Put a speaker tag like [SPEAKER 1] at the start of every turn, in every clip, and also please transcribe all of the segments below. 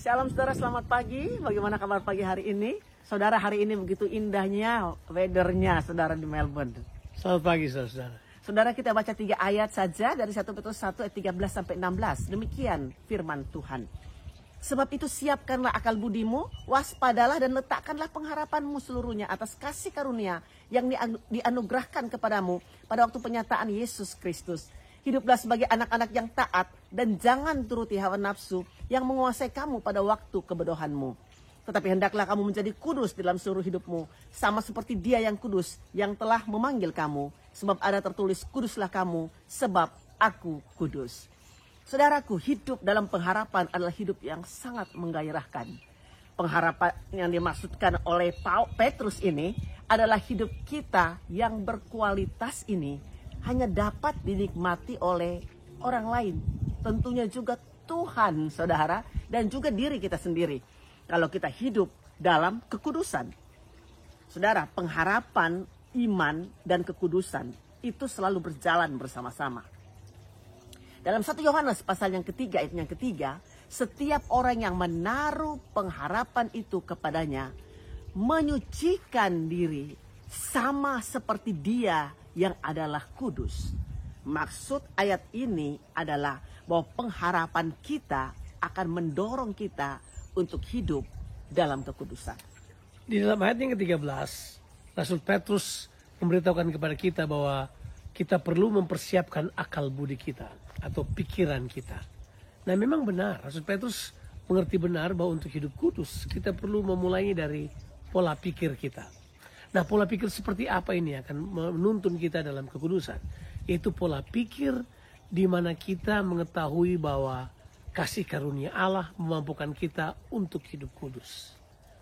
[SPEAKER 1] Shalom saudara, selamat pagi. Bagaimana kabar pagi hari ini? Saudara, hari ini begitu indahnya weathernya saudara di Melbourne.
[SPEAKER 2] Selamat pagi saudara.
[SPEAKER 1] Saudara, kita baca 3 ayat saja dari 1 Petrus 1 ayat 13 sampai 16. Demikian firman Tuhan. Sebab itu siapkanlah akal budimu, waspadalah dan letakkanlah pengharapanmu seluruhnya atas kasih karunia yang dianugerahkan kepadamu pada waktu penyataan Yesus Kristus. Hiduplah sebagai anak-anak yang taat dan jangan turuti hawa nafsu yang menguasai kamu pada waktu kebodohanmu. Tetapi hendaklah kamu menjadi kudus dalam seluruh hidupmu, sama seperti Dia yang kudus yang telah memanggil kamu. Sebab ada tertulis, kuduslah kamu sebab aku kudus. Saudaraku, hidup dalam pengharapan adalah hidup yang sangat menggairahkan. Pengharapan yang dimaksudkan oleh Petrus ini adalah hidup kita yang berkualitas ini hanya dapat dinikmati oleh orang lain. Tentunya juga Tuhan, saudara, dan juga diri kita sendiri. Kalau kita hidup dalam kekudusan. Saudara, pengharapan, iman, dan kekudusan itu selalu berjalan bersama-sama. Dalam 1 Yohanes pasal yang ketiga, ayat yang ketiga, setiap orang yang menaruh pengharapan itu kepadanya, menyucikan diri sama seperti Dia yang adalah kudus. Maksud ayat ini adalah bahwa pengharapan kita akan mendorong kita untuk hidup dalam kekudusan.
[SPEAKER 2] Di dalam ayat yang ke-13, Rasul Petrus memberitahukan kepada kita bahwa kita perlu mempersiapkan akal budi kita atau pikiran kita. Nah, memang benar, Rasul Petrus mengerti benar bahwa untuk hidup kudus kita perlu memulainya dari pola pikir kita. Nah, pola pikir seperti apa ini akan menuntun kita dalam kekudusan? Yaitu pola pikir di mana kita mengetahui bahwa kasih karunia Allah memampukan kita untuk hidup kudus.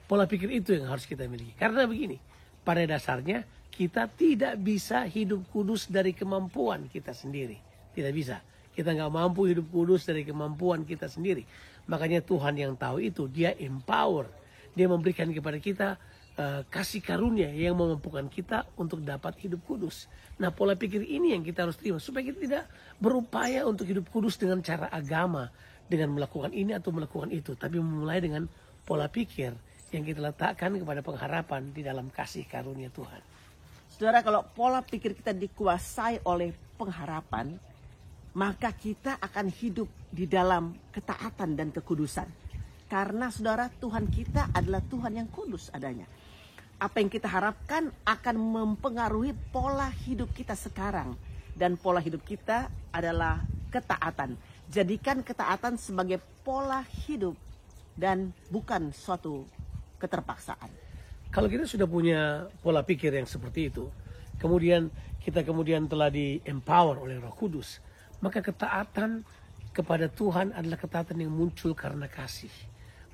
[SPEAKER 2] Pola pikir itu yang harus kita miliki. Karena begini, pada dasarnya kita tidak bisa hidup kudus dari kemampuan kita sendiri. Tidak bisa. Kita nggak mampu hidup kudus dari kemampuan kita sendiri. Makanya Tuhan yang tahu itu, Dia empower. Dia memberikan kepada kita kasih karunia yang memampukan kita untuk dapat hidup kudus. Nah, pola pikir ini yang kita harus terima supaya kita tidak berupaya untuk hidup kudus dengan cara agama, dengan melakukan ini atau melakukan itu, tapi memulai dengan pola pikir yang kita letakkan kepada pengharapan di dalam kasih karunia Tuhan.
[SPEAKER 1] Saudara, kalau pola pikir kita dikuasai oleh pengharapan, maka kita akan hidup di dalam ketaatan dan kekudusan. Karena saudara, Tuhan kita adalah Tuhan yang kudus adanya. Apa yang kita harapkan akan mempengaruhi pola hidup kita sekarang. Dan pola hidup kita adalah ketaatan. Jadikan ketaatan sebagai pola hidup dan bukan suatu keterpaksaan.
[SPEAKER 2] Kalau kita sudah punya pola pikir yang seperti itu, kemudian kita telah di-empower oleh Roh Kudus, maka ketaatan kepada Tuhan adalah ketaatan yang muncul karena kasih.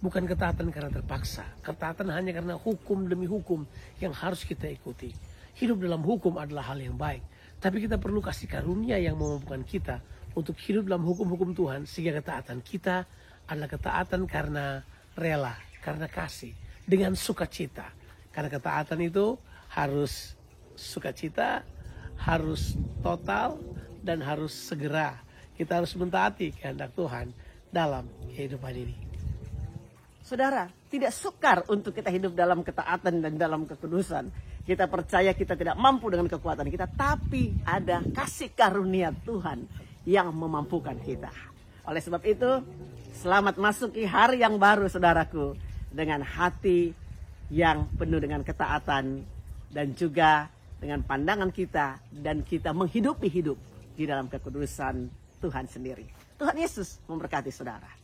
[SPEAKER 2] Bukan ketaatan karena terpaksa. Ketaatan hanya karena hukum demi hukum yang harus kita ikuti. Hidup dalam hukum adalah hal yang baik. Tapi kita perlu kasih karunia yang memampukan kita untuk hidup dalam hukum-hukum Tuhan. Sehingga ketaatan kita adalah ketaatan karena rela, karena kasih. Dengan sukacita. Karena ketaatan itu harus sukacita, harus total, dan harus segera. Kita harus mentaati kehendak Tuhan dalam kehidupan ini.
[SPEAKER 1] Saudara, tidak sukar untuk kita hidup dalam ketaatan dan dalam kekudusan. Kita percaya kita tidak mampu dengan kekuatan kita, tapi ada kasih karunia Tuhan yang memampukan kita. Oleh sebab itu, selamat masuki hari yang baru, saudaraku, dengan hati yang penuh dengan ketaatan dan juga dengan pandangan kita, dan kita menghidupi hidup di dalam kekudusan Tuhan sendiri. Tuhan Yesus memberkati saudara.